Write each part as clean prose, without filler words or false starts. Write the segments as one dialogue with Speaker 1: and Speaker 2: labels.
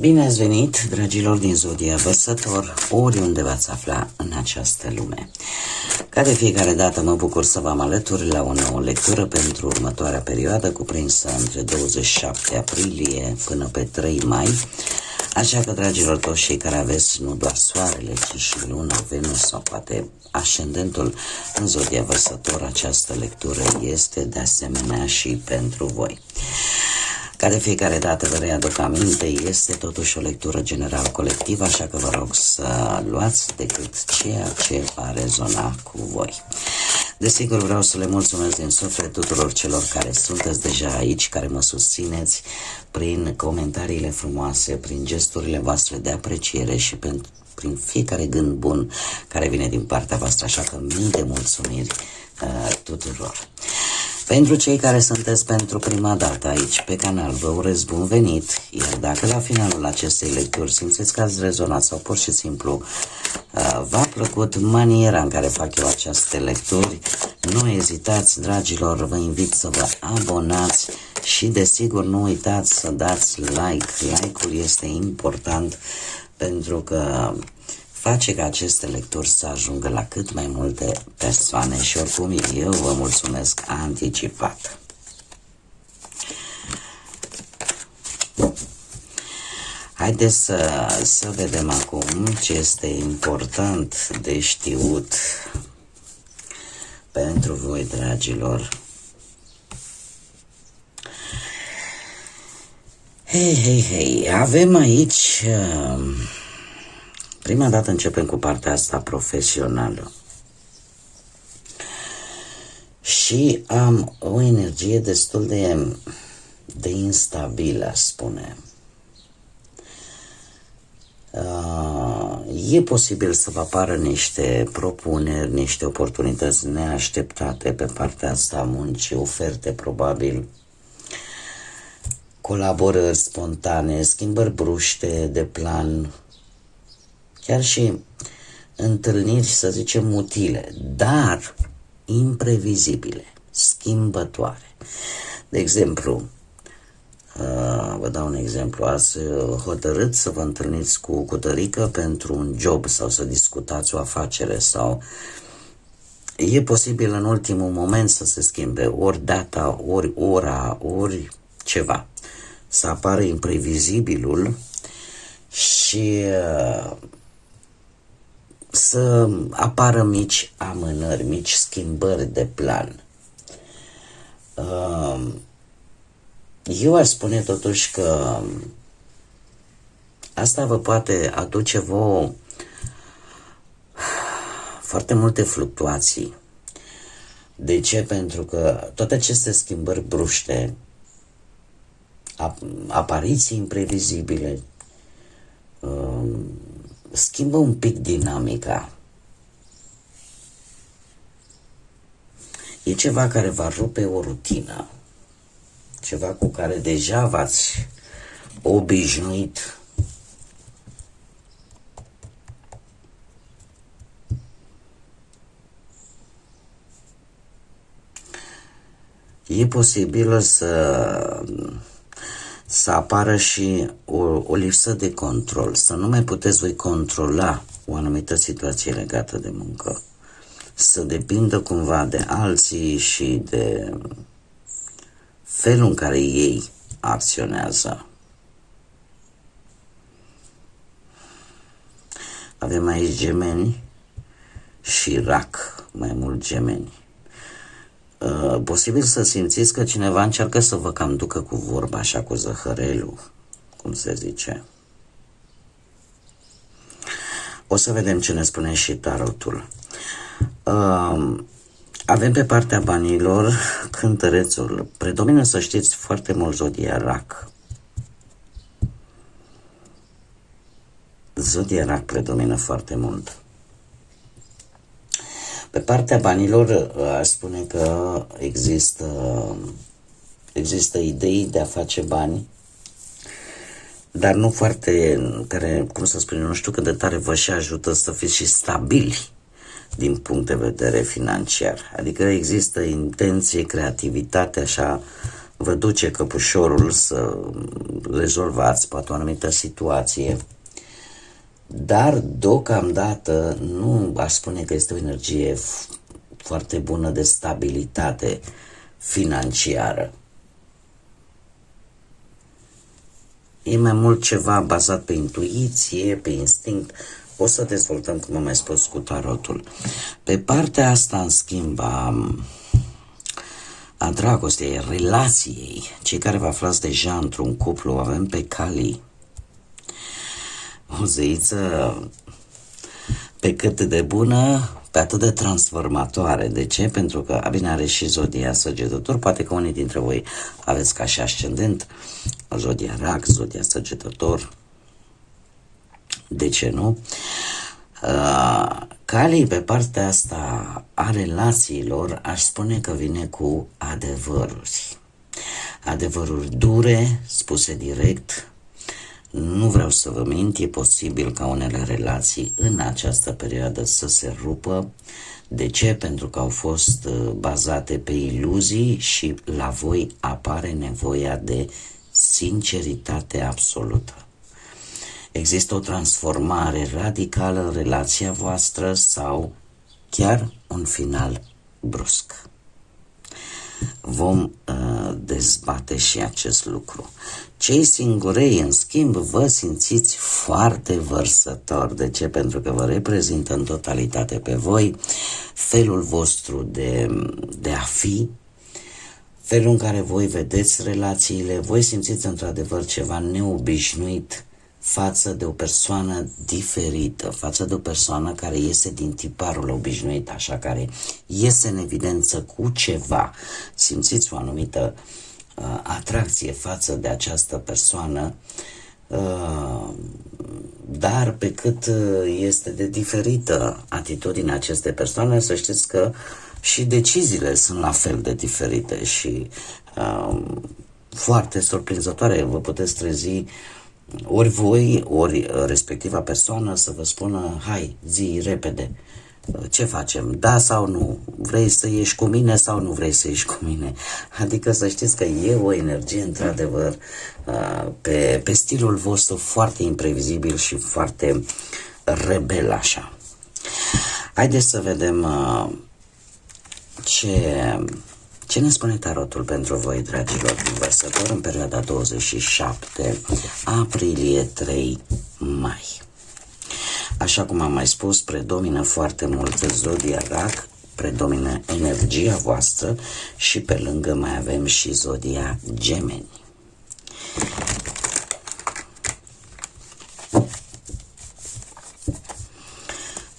Speaker 1: Bine ați venit, dragilor din Zodia Vărsător, oriunde v-ați afla în această lume. Ca de fiecare dată mă bucur să vă am alături la o nouă lectură pentru următoarea perioadă cuprinsă între 27 aprilie până pe 3 mai. Așa că, dragilor, toți cei care aveți nu doar soarele, ci și luna, Venus sau poate ascendentul în Zodia Vărsător, această lectură este de asemenea și pentru voi. Ca de fiecare dată vă readuc aminte, este totuși o lectură general colectivă, așa că vă rog să luați decât ceea ce va rezona cu voi. Desigur, vreau să le mulțumesc din suflet tuturor celor care sunteți deja aici, care mă susțineți prin comentariile frumoase, prin gesturile voastre de apreciere și prin fiecare gând bun care vine din partea voastră, așa că mii de mulțumiri tuturor. Pentru cei care sunteți pentru prima dată aici pe canal, vă urez bun venit, iar dacă la finalul acestei lecturi simțiți că ați rezonat sau pur și simplu v-a plăcut maniera în care fac eu aceste lecturi, nu ezitați, dragilor, vă invit să vă abonați și desigur nu uitați să dați like. Like-ul este important pentru că face ca aceste lecturi să ajungă la cât mai multe persoane și oricum eu vă mulțumesc anticipat. Haideți să vedem acum ce este important de știut pentru voi, dragilor. Hei, avem aici... Prima dată începem cu partea asta profesională. Și am o energie destul de instabilă, aș spune. E posibil să vă apară niște propuneri, niște oportunități neașteptate pe partea asta a muncii, oferte probabil, colaborări spontane, schimbări bruște de plan, chiar și întâlniri, să zicem, utile, dar imprevizibile, schimbătoare. De exemplu, vă dau un exemplu, ați hotărât să vă întâlniți cu cutărică pentru un job sau să discutați o afacere sau e posibil în ultimul moment să se schimbe ori data, ori ora, ori ceva. Să apară imprevizibilul și să apară mici amânări, mici schimbări de plan. Eu aș spune totuși că asta vă poate aduce vouă foarte multe fluctuații. De ce? Pentru că toate aceste schimbări bruște, apariții imprevizibile, schimbă un pic dinamica. E ceva care va rupe o rutină, ceva cu care deja v-ați obișnuit. E posibil să apară și o lipsă de control, să nu mai puteți voi controla o anumită situație legată de muncă, să depindă cumva de alții și de felul în care ei acționează. Avem aici Gemeni și Rac, mai mult Gemeni. Posibil să simțiți că cineva încearcă să vă cam ducă cu vorba, așa cu zăhărelul, cum se zice. O să vedem ce ne spune și tarotul. Avem pe partea banilor Cântărețul. Predomină, să știți, foarte mult zodia Rac. Zodia Rac predomină foarte mult. Pe partea banilor aș spune că există idei de a face bani, dar nu foarte, care, cum să spun, nu știu cât de tare vă și ajută să fiți și stabili din punct de vedere financiar. Adică există intenție, creativitate, așa, vă duce căpușorul să rezolvați poate o anumită situație, dar deocamdată nu aș spune că este o energie foarte bună de stabilitate financiară. E mai mult ceva bazat pe intuiție, pe instinct. O să dezvoltăm, cum am mai spus, cu tarotul. Pe partea asta, în schimb, a dragostei, relației, cei care vă aflați deja într-un cuplu, avem pe Kali, o zeiță pe cât de bună, pe atât de transformatoare. De ce? Pentru că, bine, are și zodia Săgetător, poate că unii dintre voi aveți ca și ascendent zodia Rac, zodia Săgetător, de ce nu? Kali, pe partea asta a relațiilor, aș spune că vine cu adevăruri. Adevăruri dure, spuse direct. Nu vreau să vă mint, e posibil ca unele relații în această perioadă să se rupă. De ce? Pentru că au fost bazate pe iluzii și la voi apare nevoia de sinceritate absolută. Există o transformare radicală în relația voastră sau chiar un final brusc. Vom dezbate și acest lucru. Cei singurei, în schimb, vă simțiți foarte vărsători. De ce? Pentru că vă reprezintă în totalitate pe voi felul vostru de a fi, felul în care voi vedeți relațiile, voi simțiți într-adevăr ceva neobișnuit față de o persoană diferită, față de o persoană care iese din tiparul obișnuit, așa, care iese în evidență cu ceva. Simțiți o anumită atracție față de această persoană, dar pe cât este de diferită atitudinea acestei persoane, să știți că și deciziile sunt la fel de diferite și foarte surprinzătoare. Vă puteți trezi ori voi, ori respectiva persoană să vă spună: hai, zi repede, ce facem, da sau nu, vrei să ieși cu mine sau nu vrei să ieși cu mine. Adică să știți că e o energie într-adevăr pe stilul vostru foarte imprevizibil și foarte rebel așa. Haideți să vedem ce ne spune tarotul pentru voi, dragilor vărsători, în perioada 27 aprilie 3 mai. Așa cum am mai spus, predomină foarte mult zodia Rac, predomină energia voastră și pe lângă mai avem și zodia Gemeni.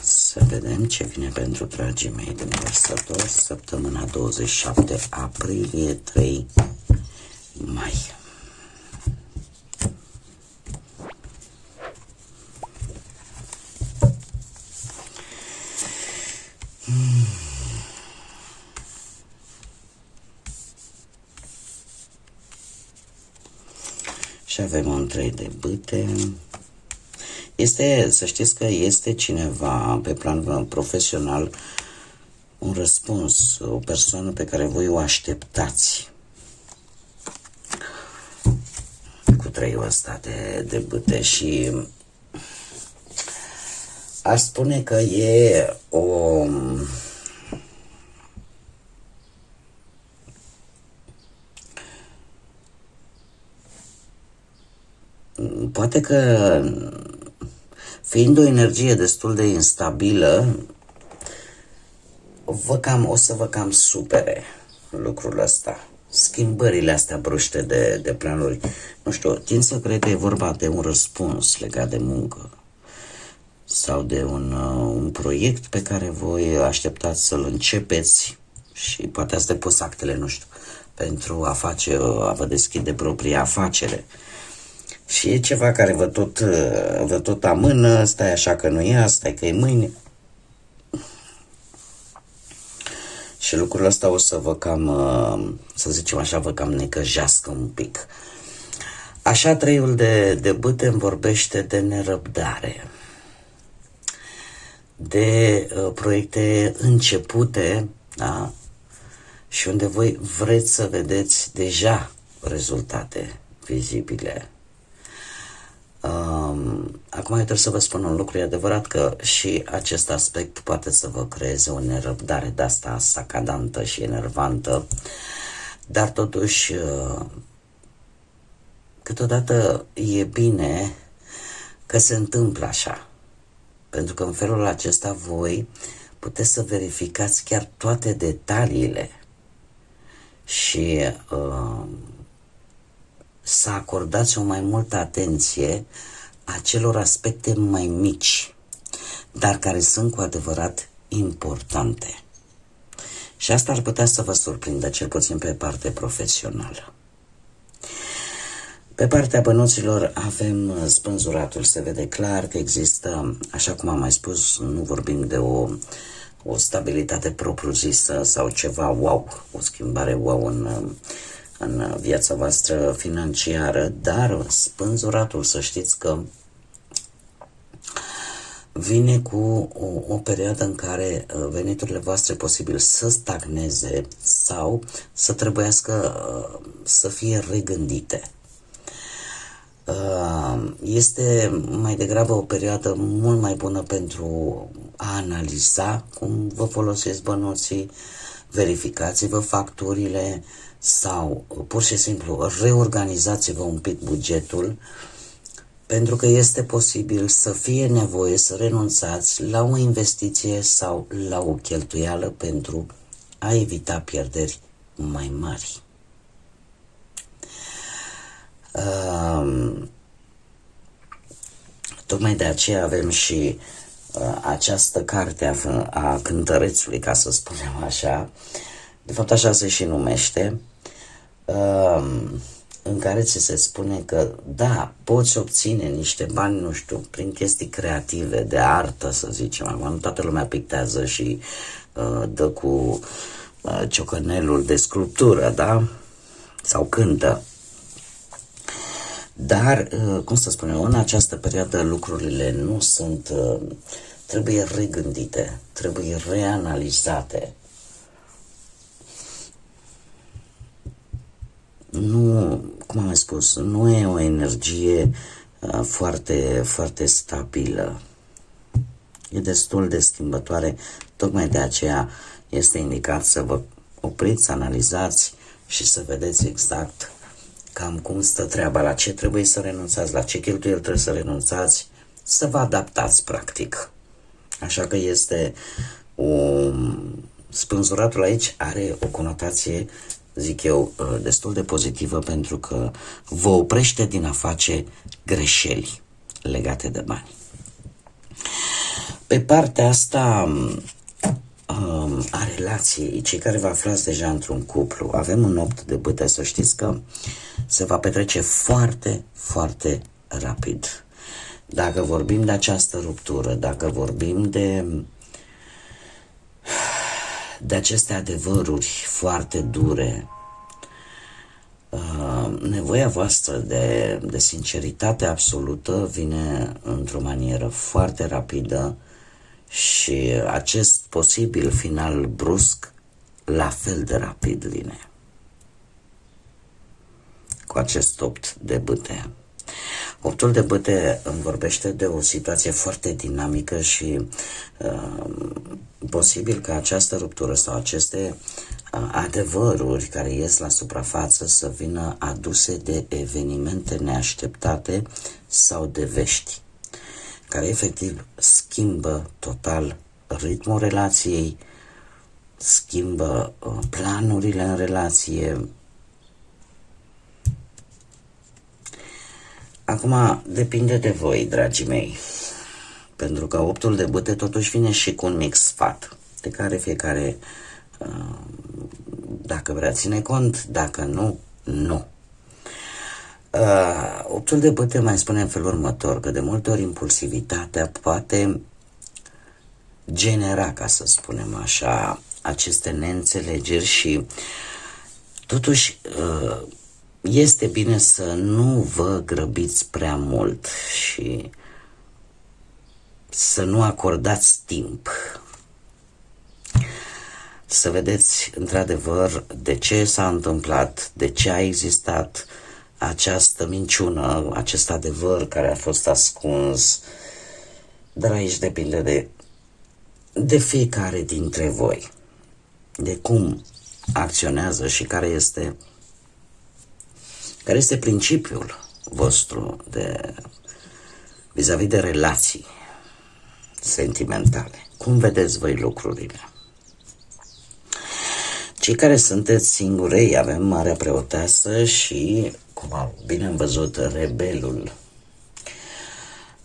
Speaker 1: Să vedem ce vine pentru dragii mei din vărsători, săptămâna 27 aprilie 3 mai. Și avem un 3 de bâte. Să știți că este cineva pe plan profesional, un răspuns, o persoană pe care voi o așteptați. Cu 3-ul ăsta de bâte și aș spune că e o... Poate că, fiind o energie destul de instabilă, o să vă cam supere lucrul ăsta. Schimbările astea bruște de planuri. Nu știu, tind să cred că e vorba de un răspuns legat de muncă sau de un proiect pe care voi așteptați să-l începeți și poate ați depus actele, nu știu, pentru a vă deschide propria afacere. Și e ceva care vă tot amână, stai așa că nu e, stai că e mâine. Și lucrul ăsta o să vă cam, să zicem așa, vă cam necăjească un pic. Așa, 3-ul de bâte îmi vorbește de nerăbdare, de proiecte începute, da? și unde voi vreți să vedeți deja rezultate vizibile. Acum eu trebuie să vă spun un lucru, e adevărat că și acest aspect poate să vă creeze o nerăbdare de asta sacadantă și enervantă, dar totuși câteodată e bine că se întâmplă așa, pentru că în felul acesta voi puteți să verificați chiar toate detaliile și să acordați o mai multă atenție acelor aspecte mai mici, dar care sunt cu adevărat importante. Și asta ar putea să vă surprindă, cel puțin pe partea profesională. Pe partea bănuților avem spânzuratul. Se vede clar că există, așa cum am mai spus, nu vorbim de o stabilitate propriu-zisă sau ceva wow, o schimbare wow în viața voastră financiară, dar spânzuratul, să știți că vine cu o perioadă în care veniturile voastre posibil să stagneze sau să trebuiască să fie regândite. Este mai degrabă o perioadă mult mai bună pentru a analiza cum vă folosiți bănuții, verificați-vă facturile sau pur și simplu reorganizați-vă un pic bugetul, pentru că este posibil să fie nevoie să renunțați la o investiție sau la o cheltuială pentru a evita pierderi mai mari. Tocmai de aceea avem și această carte a cântărețului, ca să spunem așa, de fapt așa se și numește, în care ți se spune că da, poți obține niște bani, nu știu, prin chestii creative, de artă, să zicem. Acum toată lumea pictează și dă cu ciocănelul de sculptură, da? Sau cântă. Dar, cum să spunem, în această perioadă lucrurile nu sunt, trebuie regândite, trebuie reanalizate. Nu, cum am spus, nu e o energie foarte, foarte stabilă. E destul de schimbătoare, tocmai de aceea este indicat să vă opriți, să analizați și să vedeți exact cam cum stă treaba, la ce trebuie să renunțați, la ce cheltuieli trebuie să renunțați, să vă adaptați practic. Așa că este spânzuratul aici are o conotație, zic eu, destul de pozitivă, pentru că vă oprește din a face greșeli legate de bani. Pe partea asta a relației, cei care vă aflați deja într-un cuplu, avem un 8 de bâte, să știți că se va petrece foarte, foarte rapid. Dacă vorbim de această ruptură, dacă vorbim de aceste adevăruri foarte dure, nevoia voastră de sinceritate absolută vine într-o manieră foarte rapidă și acest posibil final brusc la fel de rapid vine cu acest 8 de bâte. 8-ul de bâte îmi vorbește de o situație foarte dinamică și posibil ca această ruptură sau aceste adevăruri care ies la suprafață să vină aduse de evenimente neașteptate sau de vești care efectiv schimbă total ritmul relației, schimbă planurile în relație. Acum depinde de voi, dragii mei, pentru că 8-ul de bâte totuși vine și cu un mic sfat, de care fiecare, dacă vrea, ține cont, dacă nu, nu. 8-ul de bâte mai spune în felul următor, că de multe ori impulsivitatea poate genera, ca să spunem așa, aceste neînțelegeri și totuși este bine să nu vă grăbiți prea mult și să nu acordați timp. să vedeți într-adevăr de ce s-a întâmplat, de ce a existat această minciună, acest adevăr care a fost ascuns, dar aici depinde de fiecare dintre voi, de cum acționează și care este principiul vostru vis-a-vis de relații sentimentale. Cum vedeți voi lucrurile? Cei care sunteți singurei, avem Marea Preoteasă și, cum bine am văzut, Rebelul.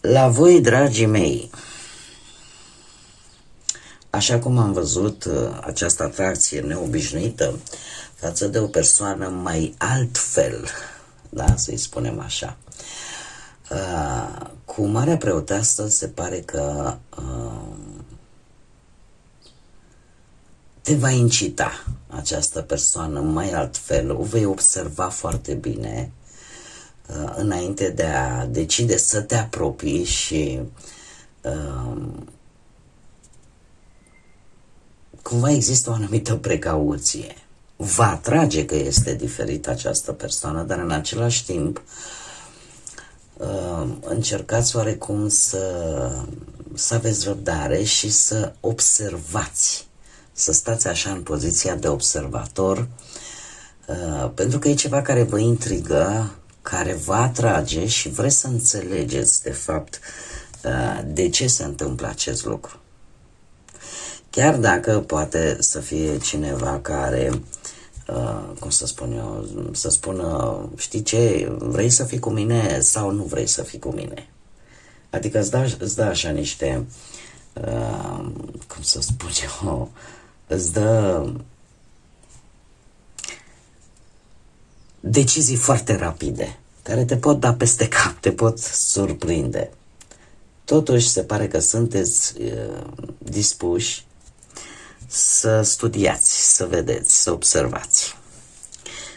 Speaker 1: La voi, dragii mei, așa cum am văzut această atracție neobișnuită față de o persoană mai altfel, da, să-i spunem așa, cu Marea Preoteasă se pare că te va incita această persoană mai altfel, o vei observa foarte bine înainte de a decide să te apropii și cumva există o anumită precauție. Va atrage că este diferită această persoană, dar în același timp încercați oarecum să aveți răbdare și să observați, să stați așa în poziția de observator, pentru că e ceva care vă intrigă, care vă atrage și vreți să înțelegeți de fapt de ce se întâmplă acest lucru. Chiar dacă poate să fie cineva care, cum să spun eu, să spună, știi ce, vrei să fii cu mine sau nu vrei să fii cu mine. Adică îți dă așa niște, cum să spun eu, îți dă decizii foarte rapide, care te pot da peste cap, te pot surprinde. Totuși se pare că sunteți dispuși să studiați, să vedeți, să observați.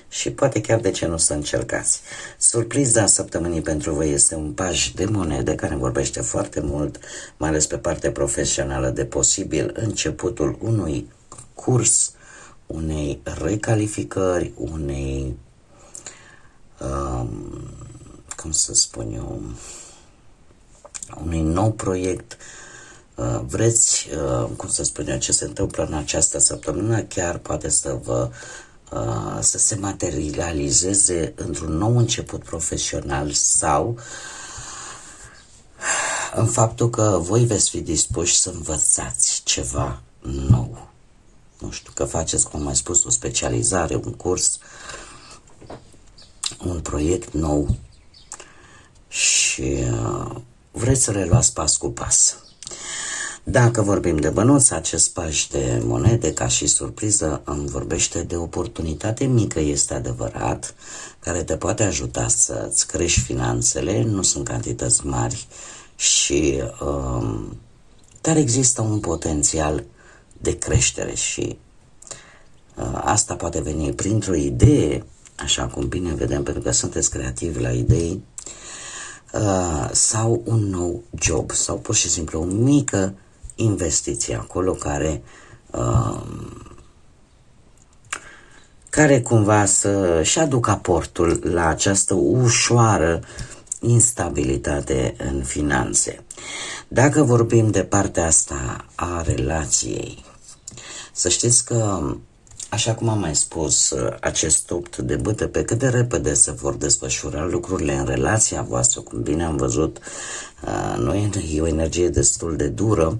Speaker 1: Și poate chiar de ce nu să încercați. Surpriza săptămânii pentru voi este un paj de monede care vorbește foarte mult, mai ales pe partea profesională, de posibil începutul unui curs, unei recalificări, unei, cum să spun eu, unui nou proiect. Vreți, cum să spun eu, ce se întâmplă în această săptămână, chiar poate să se materializeze într-un nou început profesional sau în faptul că voi veți fi dispuși să învățați ceva nou. Nu știu, că faceți, cum am mai spus, o specializare, un curs, un proiect nou și vreți să le luați pas cu pas. Dacă vorbim de bănuți, acest paj de monede, ca și surpriză, îmi vorbește de oportunitate mică, este adevărat, care te poate ajuta să-ți crești finanțele, nu sunt cantități mari, și dar există un potențial de creștere și asta poate veni printr-o idee, așa cum bine vedem, pentru că sunteți creativi la idei, sau un nou job, sau pur și simplu o mică investiție acolo care cumva să-și aducă aportul la această ușoară instabilitate în finanțe. Dacă vorbim de partea asta a relației, să știți că, așa cum am mai spus, acest opt de bâte, pe cât de repede se vor desfășura lucrurile în relația voastră, cum bine am văzut, nu e o energie destul de dură,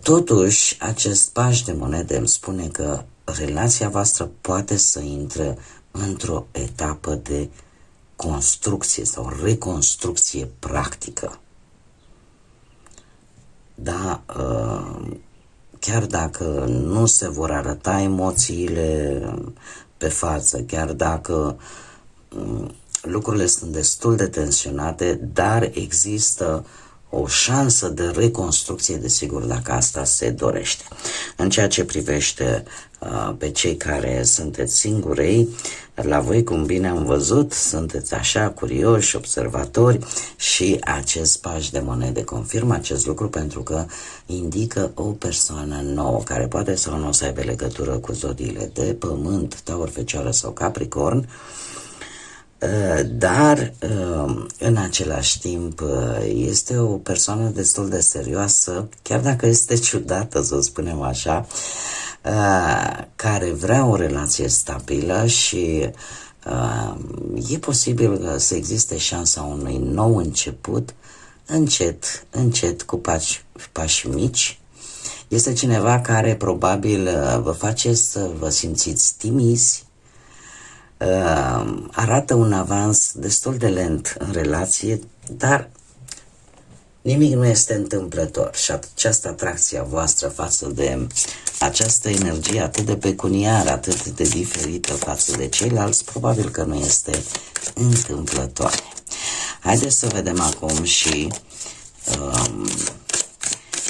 Speaker 1: totuși acest paj de monede îmi spune că relația voastră poate să intre într-o etapă de construcție sau reconstrucție practică. Da, chiar dacă nu se vor arăta emoțiile pe față, chiar dacă lucrurile sunt destul de tensionate, dar există o șansă de reconstrucție, desigur, dacă asta se dorește. În ceea ce privește pe cei care sunteți singurei, la voi, cum bine am văzut, sunteți așa curioși, observatori și acest paș de monede confirmă acest lucru pentru că indică o persoană nouă care poate sau nu să aibă legătură cu zodiile de Pământ, Taur, Fecioară sau Capricorn, dar în același timp este o persoană destul de serioasă, chiar dacă este ciudată, să spunem așa, care vrea o relație stabilă și e posibil să existe șansa unui nou început, încet, încet, cu pași mici. Este cineva care probabil vă face să vă simțiți timizi, arată un avans destul de lent în relație, dar nimic nu este întâmplător și această atracție a voastră față de această energie atât de pecuniară, atât de diferită față de ceilalți, probabil că nu este întâmplătoare. Haideți să vedem acum și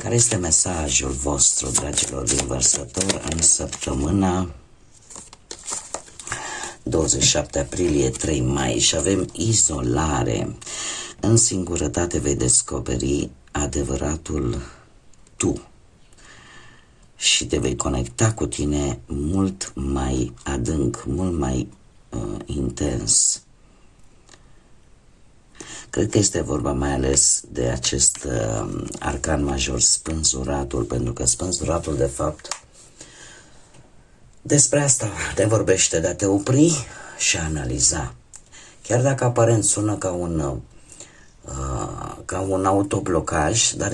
Speaker 1: care este mesajul vostru, dragilor din Vărsător, în săptămâna 27 aprilie, 3 mai, și avem izolare. În singurătate vei descoperi adevăratul tu și te vei conecta cu tine mult mai adânc, mult mai intens. Cred că este vorba mai ales de acest arcan major, spânzuratul, pentru că spânzuratul, de fapt, despre asta te vorbește, de a te opri și a analiza. Chiar dacă aparent sună ca un autoblocaj, dar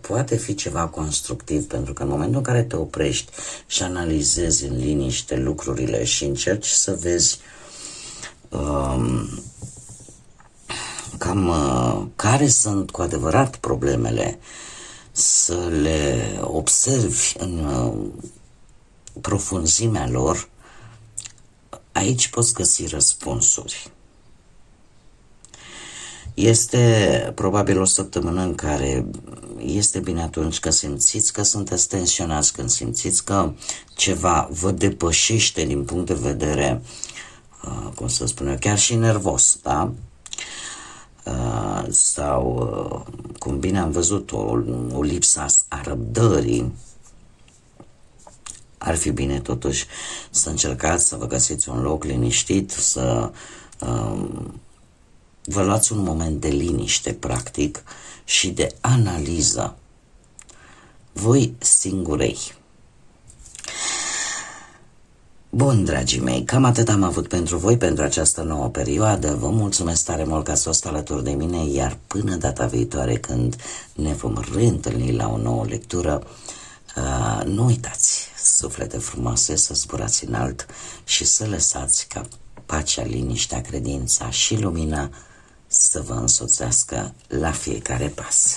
Speaker 1: poate fi ceva constructiv, pentru că în momentul în care te oprești și analizezi în liniște lucrurile și încerci să vezi cam care sunt cu adevărat problemele, să le observi în profunzimea lor, aici poți găsi răspunsuri. Este probabil o săptămână în care este bine atunci când simțiți că sunteți tensionați, când simțiți că ceva vă depășește din punct de vedere, cum să spun eu, chiar și nervos, da? Sau, cum bine am văzut, o lipsă a răbdării. Ar fi bine totuși să încercați să vă găsiți un loc liniștit, să vă luați un moment de liniște, practic, și de analiză. Voi singurei. Bun, dragii mei, cam atât am avut pentru voi pentru această nouă perioadă. Vă mulțumesc tare mult că ați fost alături de mine, iar până data viitoare, când ne vom reîntâlni la o nouă lectură, nu uitați, suflete frumoase, să zburați înalt și să lăsați ca pacea, liniștea, credința și lumina să vă însoțească la fiecare pas.